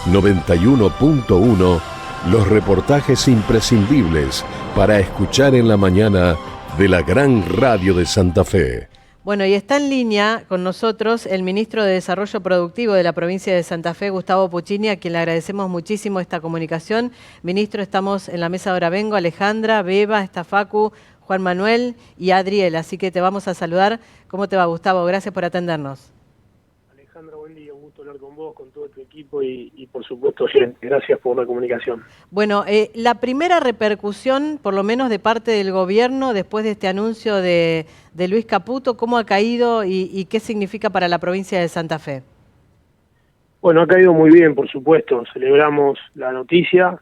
91.1, los reportajes imprescindibles para escuchar en la mañana de la gran radio de Santa Fe. Bueno, y está en línea con nosotros el ministro de Desarrollo Productivo de la provincia de Santa Fe, Gustavo Puccini, a quien le agradecemos muchísimo esta comunicación. Ministro, estamos en la mesa de Ahora Vengo, Alejandra, Beba, está Facu, Juan Manuel y Adriel, así que te vamos a saludar. ¿Cómo te va, Gustavo? Gracias por atendernos. Alejandra, buen día, un gusto hablar con vos, con todo tu equipo y por supuesto, gente, gracias por la comunicación. Bueno, la primera repercusión, por lo menos de parte del gobierno, después de este anuncio de Luis Caputo, ¿cómo ha caído y qué significa para la provincia de Santa Fe? Bueno, ha caído muy bien, por supuesto, celebramos la noticia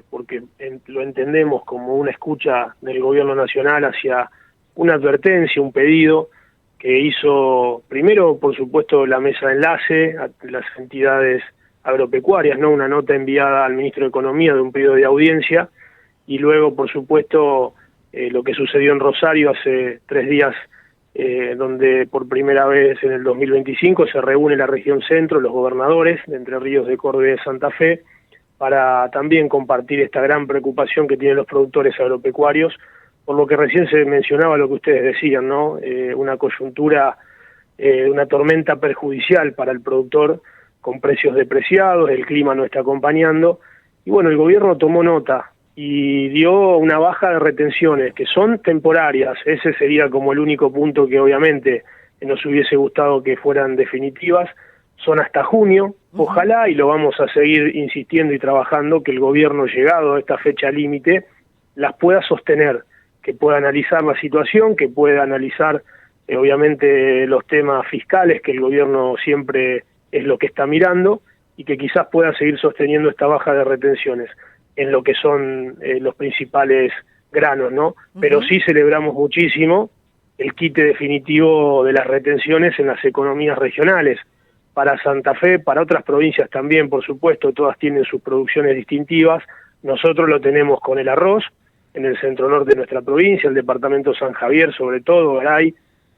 porque lo entendemos como una escucha del gobierno nacional hacia una advertencia, un pedido que hizo primero, por supuesto, la mesa de enlace a las entidades agropecuarias, ¿no? Una nota enviada al ministro de Economía de un pedido de audiencia, y luego, por supuesto, lo que sucedió en Rosario hace 3 días, donde por primera vez en el 2025 se reúne la región centro, los gobernadores de Entre Ríos, de Córdoba y de Santa Fe, para también compartir esta gran preocupación que tienen los productores agropecuarios, por lo que recién se mencionaba lo que ustedes decían, ¿no? Una coyuntura, una tormenta perjudicial para el productor con precios depreciados, el clima no está acompañando, y bueno, el gobierno tomó nota y dio una baja de retenciones que son temporarias. Ese sería como el único punto que obviamente nos hubiese gustado que fueran definitivas. Son hasta junio, ojalá, y lo vamos a seguir insistiendo y trabajando, que el gobierno, llegado a esta fecha límite, las pueda sostener, que pueda analizar la situación, que pueda analizar obviamente los temas fiscales, que el gobierno siempre es lo que está mirando, y que quizás pueda seguir sosteniendo esta baja de retenciones en lo que son los principales granos, ¿no? Pero sí celebramos muchísimo el quite definitivo de las retenciones en las economías regionales. Para Santa Fe, para otras provincias también, por supuesto, todas tienen sus producciones distintivas. Nosotros lo tenemos con el arroz, en el centro norte de nuestra provincia, el departamento San Javier, sobre todo, Garay,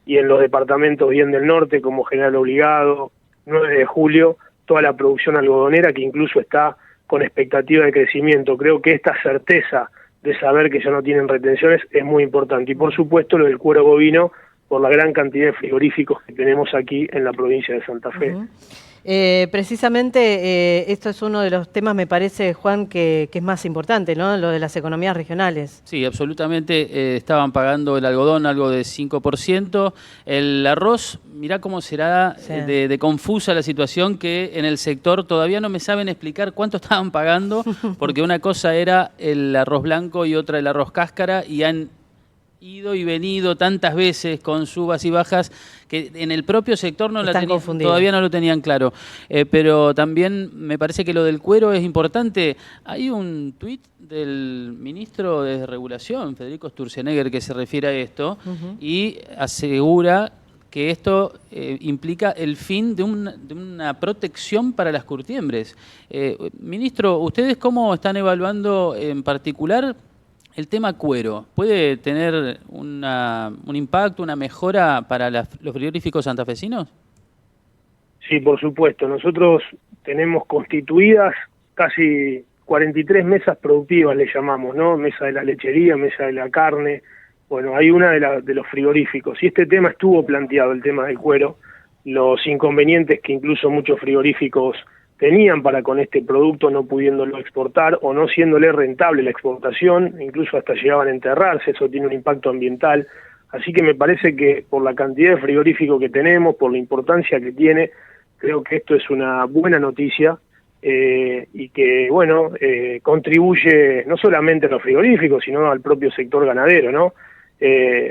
y en los departamentos bien del norte, como General Obligado, 9 de Julio, toda la producción algodonera que incluso está con expectativa de crecimiento. Creo que esta certeza de saber que ya no tienen retenciones es muy importante. Y por supuesto lo del cuero bovino, por la gran cantidad de frigoríficos que tenemos aquí en la provincia de Santa Fe. Precisamente esto es uno de los temas, me parece, Juan, que es más importante, ¿no? Lo de las economías regionales. Sí, absolutamente. Estaban pagando el algodón algo de 5%. El arroz, mirá cómo será de confusa la situación, que en el sector todavía no me saben explicar cuánto estaban pagando, porque una cosa era el arroz blanco y otra el arroz cáscara, y han ido y venido tantas veces con subas y bajas que en el propio sector todavía no lo tenían claro. Pero también me parece que lo del cuero es importante. Hay un tuit del ministro de Regulación, Federico Sturzenegger, que se refiere a esto y asegura que esto implica el fin de una protección para las curtiembres. Ministro, ¿ustedes cómo están evaluando en particular el tema cuero? ¿Puede tener un impacto, una mejora para los frigoríficos santafesinos? Sí, por supuesto. Nosotros tenemos constituidas casi 43 mesas productivas, le llamamos, ¿no? Mesa de la lechería, mesa de la carne. Bueno, hay una de los frigoríficos. Y este tema estuvo planteado, el tema del cuero, los inconvenientes que incluso muchos frigoríficos tenían para con este producto, no pudiéndolo exportar o no siéndole rentable la exportación, incluso hasta llegaban a enterrarse. Eso tiene un impacto ambiental. Así que me parece que por la cantidad de frigoríficos que tenemos, por la importancia que tiene, creo que esto es una buena noticia y que, bueno, contribuye no solamente a los frigoríficos, sino al propio sector ganadero, ¿no?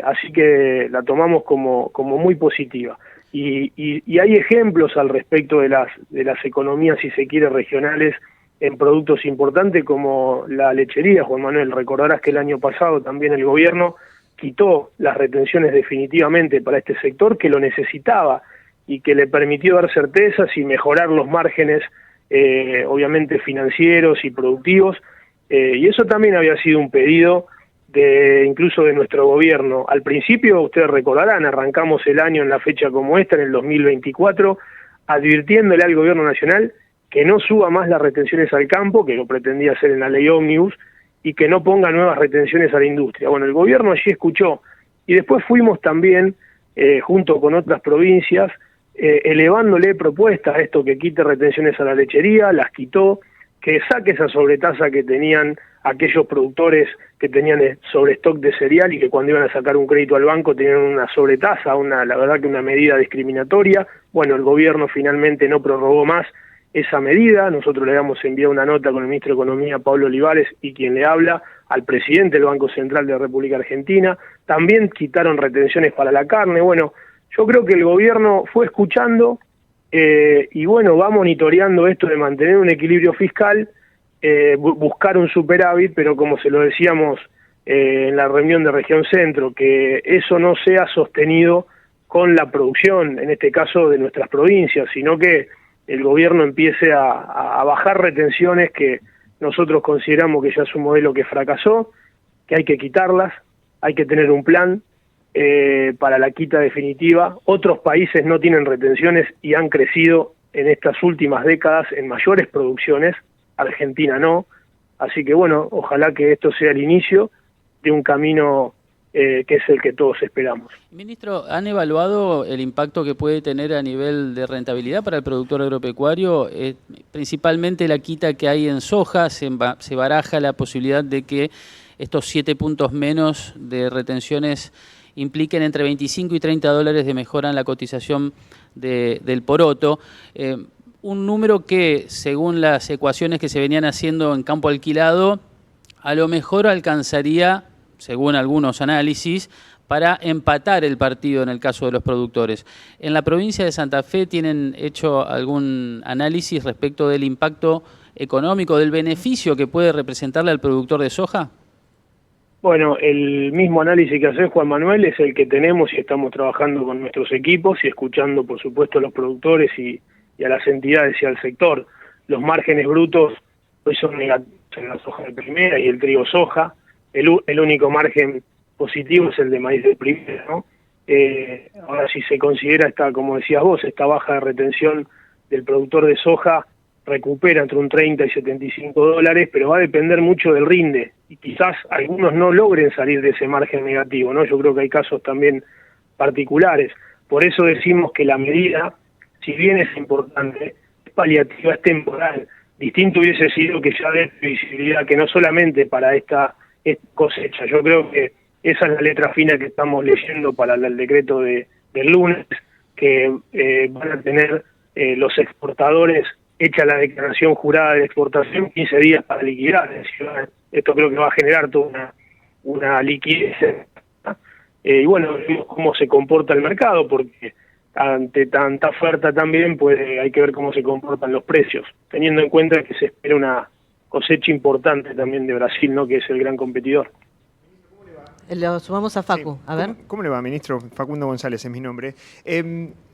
Así que la tomamos como muy positiva. Y hay ejemplos al respecto de las economías, si se quiere, regionales en productos importantes como la lechería, Juan Manuel. Recordarás que el año pasado también el gobierno quitó las retenciones definitivamente para este sector que lo necesitaba y que le permitió dar certezas y mejorar los márgenes, obviamente financieros y productivos. Y eso también había sido un pedido incluso de nuestro gobierno. Al principio, ustedes recordarán, arrancamos el año en la fecha como esta, en el 2024, advirtiéndole al gobierno nacional que no suba más las retenciones al campo, que lo pretendía hacer en la ley Ómnibus, y que no ponga nuevas retenciones a la industria. Bueno, el gobierno allí escuchó, y después fuimos también, junto con otras provincias, elevándole propuestas a esto, que quite retenciones a la lechería, las quitó, que saque esa sobretasa que tenían aquellos productores que tenían sobrestock de cereal y que cuando iban a sacar un crédito al banco tenían una sobretasa, la verdad que una medida discriminatoria. Bueno, el gobierno finalmente no prorrogó más esa medida. Nosotros le habíamos enviado una nota con el ministro de Economía, Pablo Olivares, y quien le habla, al presidente del Banco Central de la República Argentina. También quitaron retenciones para la carne. Bueno, yo creo que el gobierno fue escuchando y bueno, va monitoreando esto de mantener un equilibrio fiscal, buscar un superávit, pero como se lo decíamos en la reunión de Región Centro, que eso no sea sostenido con la producción, en este caso de nuestras provincias, sino que el gobierno empiece a bajar retenciones que nosotros consideramos que ya es un modelo que fracasó, que hay que quitarlas, hay que tener un plan para la quita definitiva. Otros países no tienen retenciones y han crecido en estas últimas décadas en mayores producciones, Argentina no, así que bueno, ojalá que esto sea el inicio de un camino que es el que todos esperamos. Ministro, ¿han evaluado el impacto que puede tener a nivel de rentabilidad para el productor agropecuario? Principalmente la quita que hay en soja, se baraja la posibilidad de que estos 7 puntos menos de retenciones impliquen entre 25 y 30 dólares de mejora en la cotización del poroto. Un número que, según las ecuaciones que se venían haciendo en campo alquilado, a lo mejor alcanzaría, según algunos análisis, para empatar el partido en el caso de los productores. ¿En la provincia de Santa Fe tienen hecho algún análisis respecto del impacto económico, del beneficio que puede representarle al productor de soja? Bueno, el mismo análisis que hace Juan Manuel es el que tenemos y estamos trabajando con nuestros equipos y escuchando, por supuesto, a los productores y a las entidades y al sector. Los márgenes brutos hoy son negativos en la soja de primera y el trigo soja. El único margen positivo es el de maíz de primera, ¿no? Ahora, si se considera como decías vos, esta baja de retención del productor de soja, recupera entre un 30 y 75 dólares, pero va a depender mucho del rinde, y quizás algunos no logren salir de ese margen negativo, ¿no? Yo creo que hay casos también particulares. Por eso decimos que la medida, si bien es importante, es paliativa, es temporal. Distinto hubiese sido que ya dé visibilidad, que no solamente para esta cosecha. Yo creo que esa es la letra fina que estamos leyendo para el decreto del lunes, que van a tener los exportadores hecha la declaración jurada de exportación 15 días para liquidar. Es decir, esto creo que va a generar toda una liquidez. Y bueno, vemos cómo se comporta el mercado, porque ante tanta oferta también hay que ver cómo se comportan los precios, teniendo en cuenta que se espera una cosecha importante también de Brasil, ¿no?, que es el gran competidor. Lo sumamos a Facu, sí. A ver. ¿Cómo le va, ministro? Facundo González es mi nombre.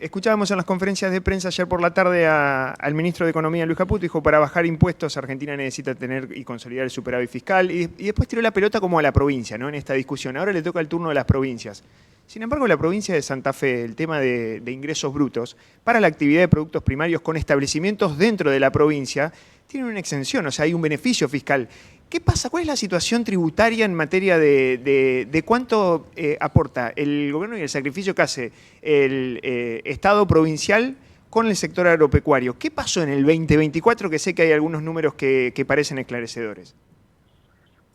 Escuchábamos en las conferencias de prensa ayer por la tarde al ministro de Economía, Luis Caputo, dijo, para bajar impuestos Argentina necesita tener y consolidar el superávit fiscal, y después tiró la pelota como a la provincia, ¿no?, en esta discusión. Ahora le toca el turno de las provincias. Sin embargo, la provincia de Santa Fe, el tema de ingresos brutos, para la actividad de productos primarios con establecimientos dentro de la provincia, tiene una exención, o sea, hay un beneficio fiscal. ¿Qué pasa? ¿Cuál es la situación tributaria en materia de cuánto aporta el gobierno y el sacrificio que hace el Estado provincial con el sector agropecuario? ¿Qué pasó en el 2024? Que sé que hay algunos números que parecen esclarecedores.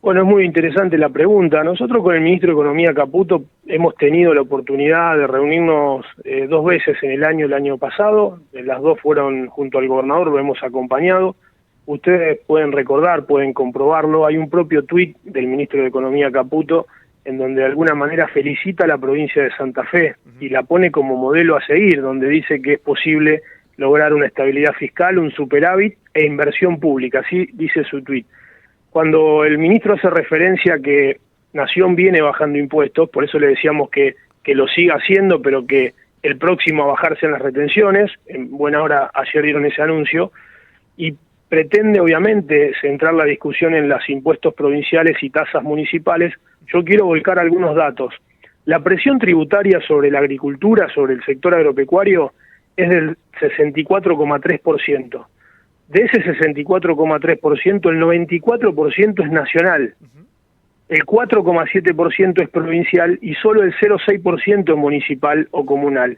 Bueno, es muy interesante la pregunta. Nosotros con el ministro de Economía, Caputo, hemos tenido la oportunidad de reunirnos 2 veces en el año pasado. Las 2 fueron junto al gobernador, lo hemos acompañado. Ustedes pueden recordar, pueden comprobarlo, hay un propio tuit del ministro de Economía, Caputo, en donde de alguna manera felicita a la provincia de Santa Fe y la pone como modelo a seguir, donde dice que es posible lograr una estabilidad fiscal, un superávit e inversión pública, así dice su tuit. Cuando el ministro hace referencia a que Nación viene bajando impuestos, por eso le decíamos que lo siga haciendo, pero que el próximo a bajarse en las retenciones, en buena hora ayer dieron ese anuncio, y pretende obviamente centrar la discusión en los impuestos provinciales y tasas municipales. Yo quiero volcar algunos datos. La presión tributaria sobre la agricultura, sobre el sector agropecuario, es del 64,3%. De ese 64,3%, el 94% es nacional, el 4,7% es provincial y solo el 0,6% es municipal o comunal.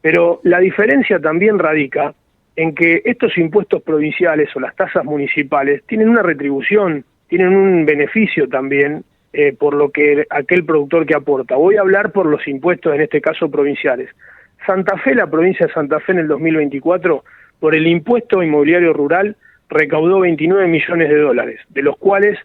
Pero la diferencia también radica en que estos impuestos provinciales o las tasas municipales tienen una retribución, tienen un beneficio también por lo que aquel productor que aporta. Voy a hablar por los impuestos, en este caso provinciales. Santa Fe, la provincia de Santa Fe en el 2024, por el impuesto inmobiliario rural, recaudó 29 millones de dólares, de los cuales,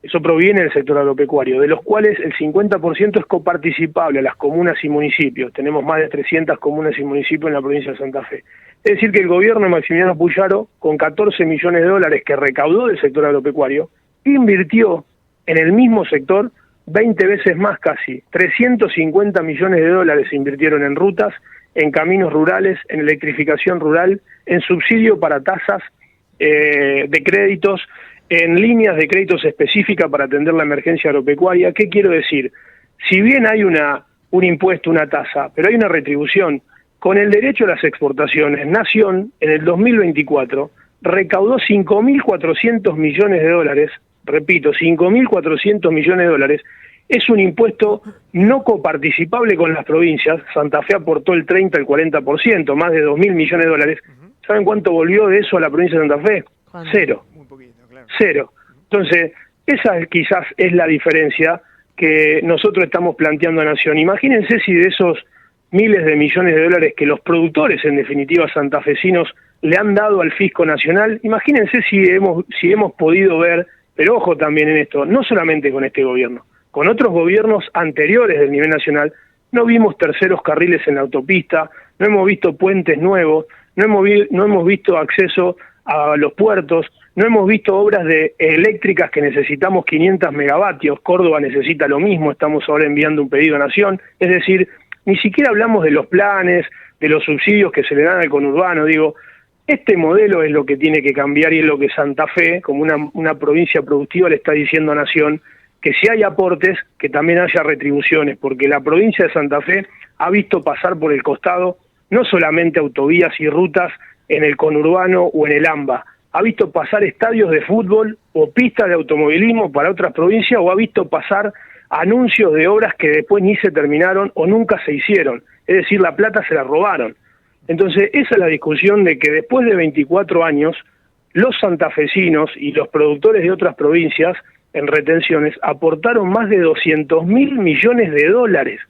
eso proviene del sector agropecuario, de los cuales el 50% es coparticipable a las comunas y municipios. Tenemos más de 300 comunas y municipios en la provincia de Santa Fe. Es decir, que el gobierno de Maximiliano Puyaro, con 14 millones de dólares que recaudó del sector agropecuario, invirtió en el mismo sector 20 veces más casi. 350 millones de dólares se invirtieron en rutas, en caminos rurales, en electrificación rural, en subsidio para tasas de créditos, en líneas de créditos específicas para atender la emergencia agropecuaria. ¿Qué quiero decir? Si bien hay un impuesto, una tasa, pero hay una retribución, con el derecho a las exportaciones, Nación, en el 2024, recaudó 5.400 millones de dólares, repito, 5.400 millones de dólares, es un impuesto no coparticipable con las provincias. Santa Fe aportó el 30 al 40%, más de 2.000 millones de dólares. ¿Saben cuánto volvió de eso a la provincia de Santa Fe? ¿Cuánto? Cero. Muy poquito, claro. Cero. Entonces, esa quizás es la diferencia que nosotros estamos planteando a Nación. Imagínense si de esos miles de millones de dólares que los productores, en definitiva santafesinos, le han dado al fisco nacional, imagínense si hemos podido ver, pero ojo también en esto, no solamente con este gobierno, con otros gobiernos anteriores del nivel nacional, no vimos terceros carriles en la autopista, no hemos visto puentes nuevos, no hemos visto acceso a los puertos, no hemos visto obras eléctricas que necesitamos 500 megavatios, Córdoba necesita lo mismo, estamos ahora enviando un pedido a Nación, es decir, ni siquiera hablamos de los planes, de los subsidios que se le dan al conurbano, digo, este modelo es lo que tiene que cambiar y es lo que Santa Fe, como una provincia productiva, le está diciendo a Nación, que si hay aportes, que también haya retribuciones, porque la provincia de Santa Fe ha visto pasar por el costado no solamente autovías y rutas en el conurbano o en el AMBA, ha visto pasar estadios de fútbol o pistas de automovilismo para otras provincias, o ha visto pasar anuncios de obras que después ni se terminaron o nunca se hicieron, es decir, la plata se la robaron. Entonces, esa es la discusión de que después de 24 años, los santafesinos y los productores de otras provincias en retenciones aportaron más de 200.000 millones de dólares,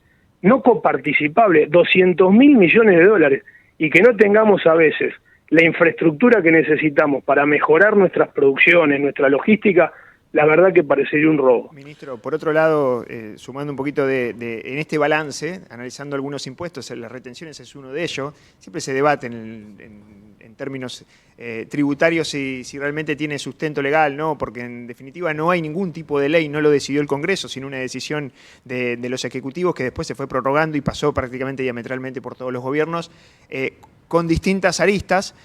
no coparticipables, 200.000 millones de dólares, y que no tengamos a veces la infraestructura que necesitamos para mejorar nuestras producciones, nuestra logística, la verdad que parecería un robo. Ministro, por otro lado, sumando un poquito en este balance, analizando algunos impuestos, las retenciones es uno de ellos, siempre se debate en términos tributarios si realmente tiene sustento legal, ¿no? Porque en definitiva no hay ningún tipo de ley, no lo decidió el Congreso, sino una decisión de los ejecutivos que después se fue prorrogando y pasó prácticamente diametralmente por todos los gobiernos, con distintas aristas.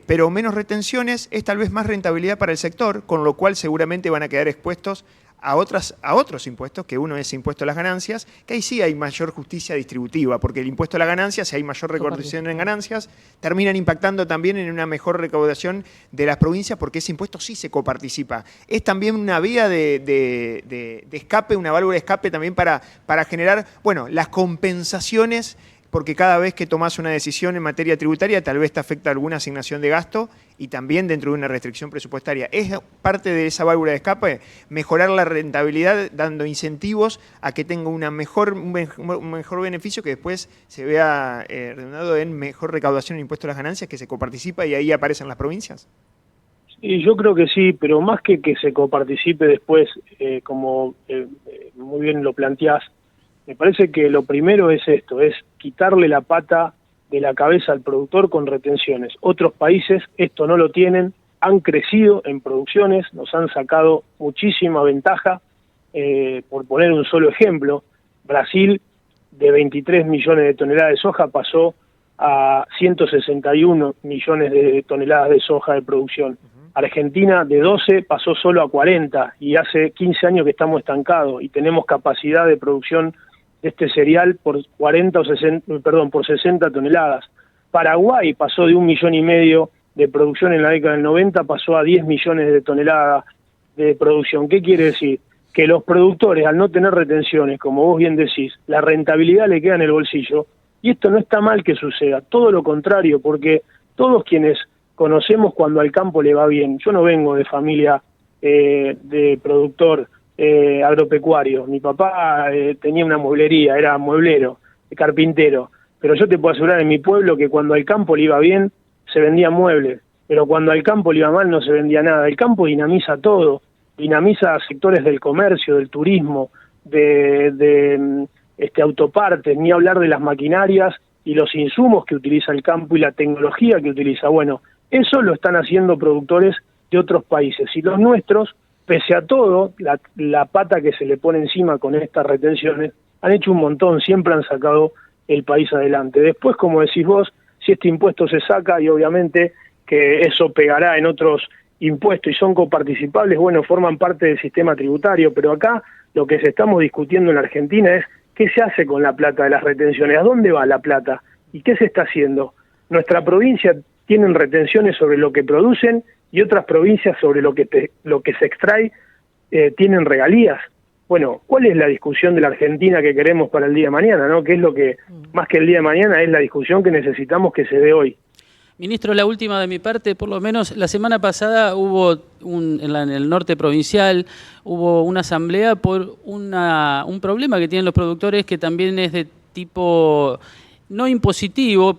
Pero menos retenciones es tal vez más rentabilidad para el sector, con lo cual seguramente van a quedar expuestos a otros impuestos, que uno es impuesto a las ganancias, que ahí sí hay mayor justicia distributiva, porque el impuesto a las ganancias, si hay mayor recaudación en ganancias, terminan impactando también en una mejor recaudación de las provincias, porque ese impuesto sí se coparticipa. Es también una vía de escape, una válvula de escape también para generar, bueno, las compensaciones, porque cada vez que tomás una decisión en materia tributaria tal vez te afecta alguna asignación de gasto y también dentro de una restricción presupuestaria. ¿Es parte de esa válvula de escape mejorar la rentabilidad dando incentivos a que tenga un mejor beneficio que después se vea redundado en mejor recaudación en impuestos a las ganancias, que se coparticipa y ahí aparecen las provincias? Sí, yo creo que sí, pero más que se coparticipe después, como muy bien lo planteás, me parece que lo primero es esto, es quitarle la pata de la cabeza al productor con retenciones. Otros países esto no lo tienen, han crecido en producciones, nos han sacado muchísima ventaja. Por poner un solo ejemplo, Brasil de 23 millones de toneladas de soja pasó a 161 millones de toneladas de soja de producción. Argentina de 12 pasó solo a 40 y hace 15 años que estamos estancados y tenemos capacidad de producción de este cereal por 40 o 60, por 60 toneladas. Paraguay pasó de 1,5 millones de producción en la década del 90 pasó a 10 millones de toneladas de producción. ¿Qué quiere decir? Que los productores, al no tener retenciones, como vos bien decís, la rentabilidad le queda en el bolsillo, y esto no está mal que suceda, todo lo contrario, porque todos quienes conocemos cuando al campo le va bien, yo no vengo de familia de productor agropecuario, mi papá tenía una mueblería, era mueblero, carpintero, pero yo te puedo asegurar en mi pueblo que cuando al campo le iba bien, se vendían muebles, pero cuando al campo le iba mal no se vendía nada. El campo dinamiza todo, dinamiza sectores del comercio, del turismo, de autopartes, ni hablar de las maquinarias y los insumos que utiliza el campo y la tecnología que utiliza. Bueno, eso lo están haciendo productores de otros países, y los nuestros, pese a todo, la pata que se le pone encima con estas retenciones, han hecho un montón, siempre han sacado el país adelante. Después, como decís vos, si este impuesto se saca, y obviamente que eso pegará en otros impuestos y son coparticipables, bueno, forman parte del sistema tributario, pero acá lo que se estamos discutiendo en la Argentina es qué se hace con la plata de las retenciones, a dónde va la plata y qué se está haciendo. Nuestra provincia tienen retenciones sobre lo que producen y otras provincias sobre lo que se extrae tienen regalías. Bueno, ¿cuál es la discusión de la Argentina que queremos para el día de mañana, ¿no? ¿Qué es lo que, más que el día de mañana, es la discusión que necesitamos que se dé hoy? Ministro, la última de mi parte, por lo menos la semana pasada hubo en el norte provincial, hubo una asamblea por un problema que tienen los productores que también es de tipo no impositivo,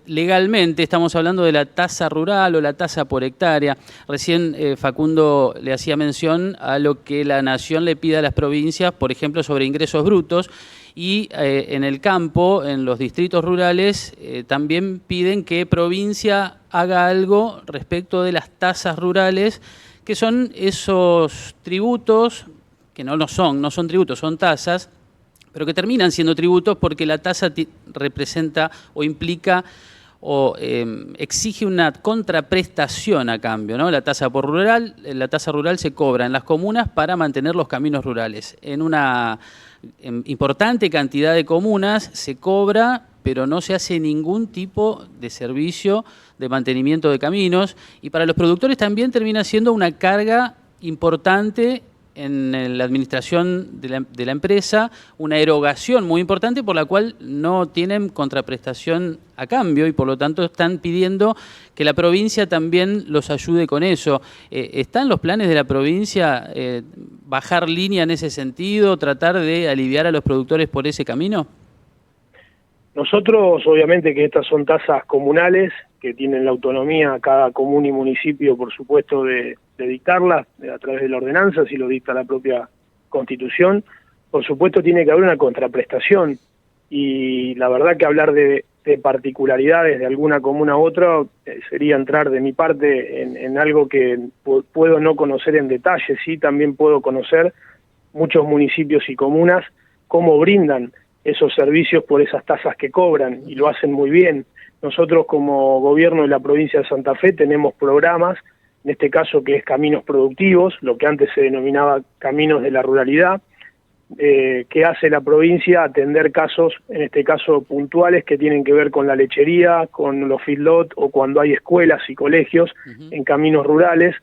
legalmente estamos hablando de la tasa rural o la tasa por hectárea. Recién Facundo le hacía mención a lo que la Nación le pide a las provincias, por ejemplo, sobre ingresos brutos, y en el campo, en los distritos rurales, también piden que provincia haga algo respecto de las tasas rurales, que son esos tributos, que no son tributos, son tasas, pero que terminan siendo tributos porque la tasa representa o implica o exige una contraprestación a cambio, ¿no? La tasa rural se cobra en las comunas para mantener los caminos rurales. En una importante cantidad de comunas se cobra, pero no se hace ningún tipo de servicio de mantenimiento de caminos, y para los productores también termina siendo una carga importante en la administración de la empresa, una erogación muy importante por la cual no tienen contraprestación a cambio, y por lo tanto están pidiendo que la provincia también los ayude con eso. ¿Están los planes de la provincia bajar línea en ese sentido, tratar de aliviar a los productores por ese camino? Nosotros, obviamente que estas son tasas comunales, que tienen la autonomía cada comuna y municipio, por supuesto, de dictarlas a través de la ordenanza, si lo dicta la propia Constitución. Por supuesto tiene que haber una contraprestación, y la verdad que hablar de particularidades de alguna comuna u otra sería entrar de mi parte en algo que puedo no conocer en detalle. Sí, también puedo conocer muchos municipios y comunas cómo brindan esos servicios por esas tasas que cobran, y lo hacen muy bien. Nosotros como gobierno de la provincia de Santa Fe tenemos programas, en este caso que es Caminos Productivos, lo que antes se denominaba Caminos de la Ruralidad, que hace la provincia atender casos, en este caso puntuales, que tienen que ver con la lechería, con los feedlot o cuando hay escuelas y colegios en caminos rurales.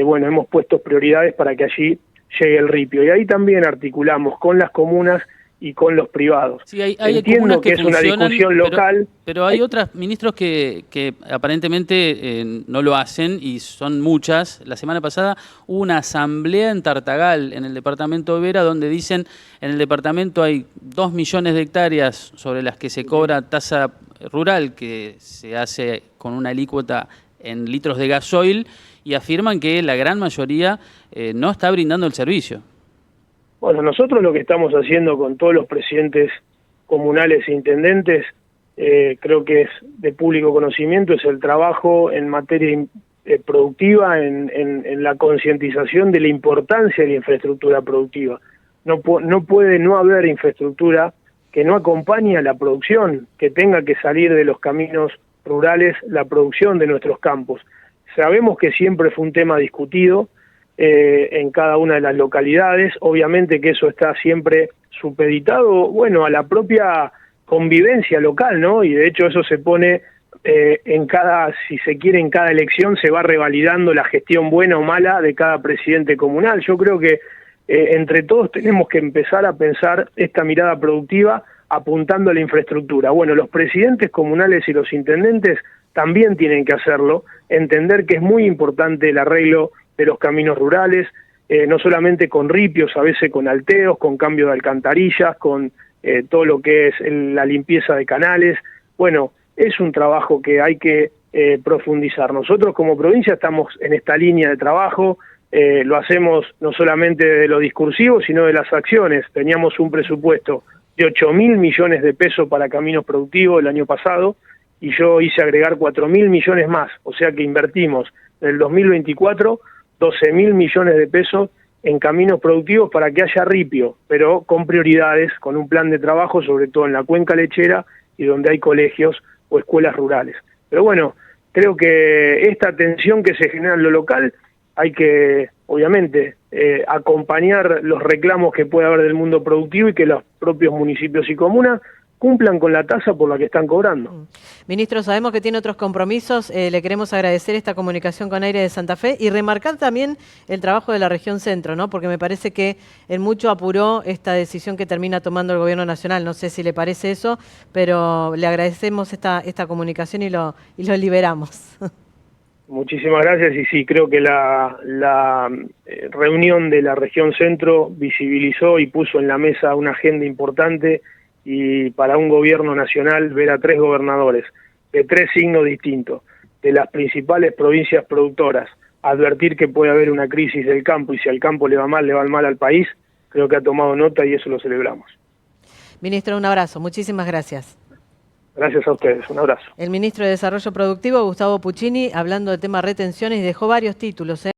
Bueno, hemos puesto prioridades para que allí llegue el ripio, y ahí también articulamos con las comunas y con los privados. Sí, hay entiendo que es una discusión local. Pero hay otras ministros que aparentemente no lo hacen, y son muchas. La semana pasada hubo una asamblea en Tartagal, en el departamento de Vera, donde dicen en el departamento hay 2 millones de hectáreas sobre las que se cobra tasa rural, que se hace con una alícuota en litros de gasoil, y afirman que la gran mayoría no está brindando el servicio. Bueno, nosotros lo que estamos haciendo con todos los presidentes comunales e intendentes, creo que es de público conocimiento, es el trabajo en materia productiva, en la concientización de la importancia de la infraestructura productiva. No puede no haber infraestructura que no acompañe a la producción, que tenga que salir de los caminos rurales la producción de nuestros campos. Sabemos que siempre fue un tema discutido en cada una de las localidades, obviamente que eso está siempre supeditado, bueno, a la propia convivencia local, ¿no? Y de hecho eso se pone si se quiere, en cada elección se va revalidando la gestión buena o mala de cada presidente comunal. Yo creo que entre todos tenemos que empezar a pensar esta mirada productiva apuntando a la infraestructura. Bueno, los presidentes comunales y los intendentes también tienen que hacerlo, entender que es muy importante el arreglo de los caminos rurales, no solamente con ripios, a veces con alteos, con cambio de alcantarillas, con todo lo que es la limpieza de canales. Bueno, es un trabajo que hay que profundizar. Nosotros como provincia estamos en esta línea de trabajo, lo hacemos no solamente de lo discursivo, sino de las acciones. Teníamos un presupuesto de 8.000 millones de pesos para caminos productivos el año pasado, y yo hice agregar 4.000 millones más, o sea que invertimos en el 2024 12.000 millones de pesos en caminos productivos para que haya ripio, pero con prioridades, con un plan de trabajo, sobre todo en la cuenca lechera y donde hay colegios o escuelas rurales. Pero bueno, creo que esta tensión que se genera en lo local hay que, obviamente, acompañar los reclamos que puede haber del mundo productivo y que los propios municipios y comunas cumplan con la tasa por la que están cobrando. Ministro, sabemos que tiene otros compromisos, le queremos agradecer esta comunicación con Aire de Santa Fe y remarcar también el trabajo de la región centro, ¿no? Porque me parece que en mucho apuró esta decisión que termina tomando el gobierno nacional. No sé si le parece eso, pero le agradecemos esta comunicación y lo liberamos. Muchísimas gracias, y sí, creo que la reunión de la región centro visibilizó y puso en la mesa una agenda importante, y para un gobierno nacional ver a 3 gobernadores de 3 signos distintos, de las principales provincias productoras, advertir que puede haber una crisis del campo y si al campo le va mal al país, creo que ha tomado nota y eso lo celebramos. Ministro, un abrazo, muchísimas gracias. Gracias a ustedes, un abrazo. El ministro de Desarrollo Productivo, Gustavo Puccini, hablando del tema retenciones, y dejó varios títulos,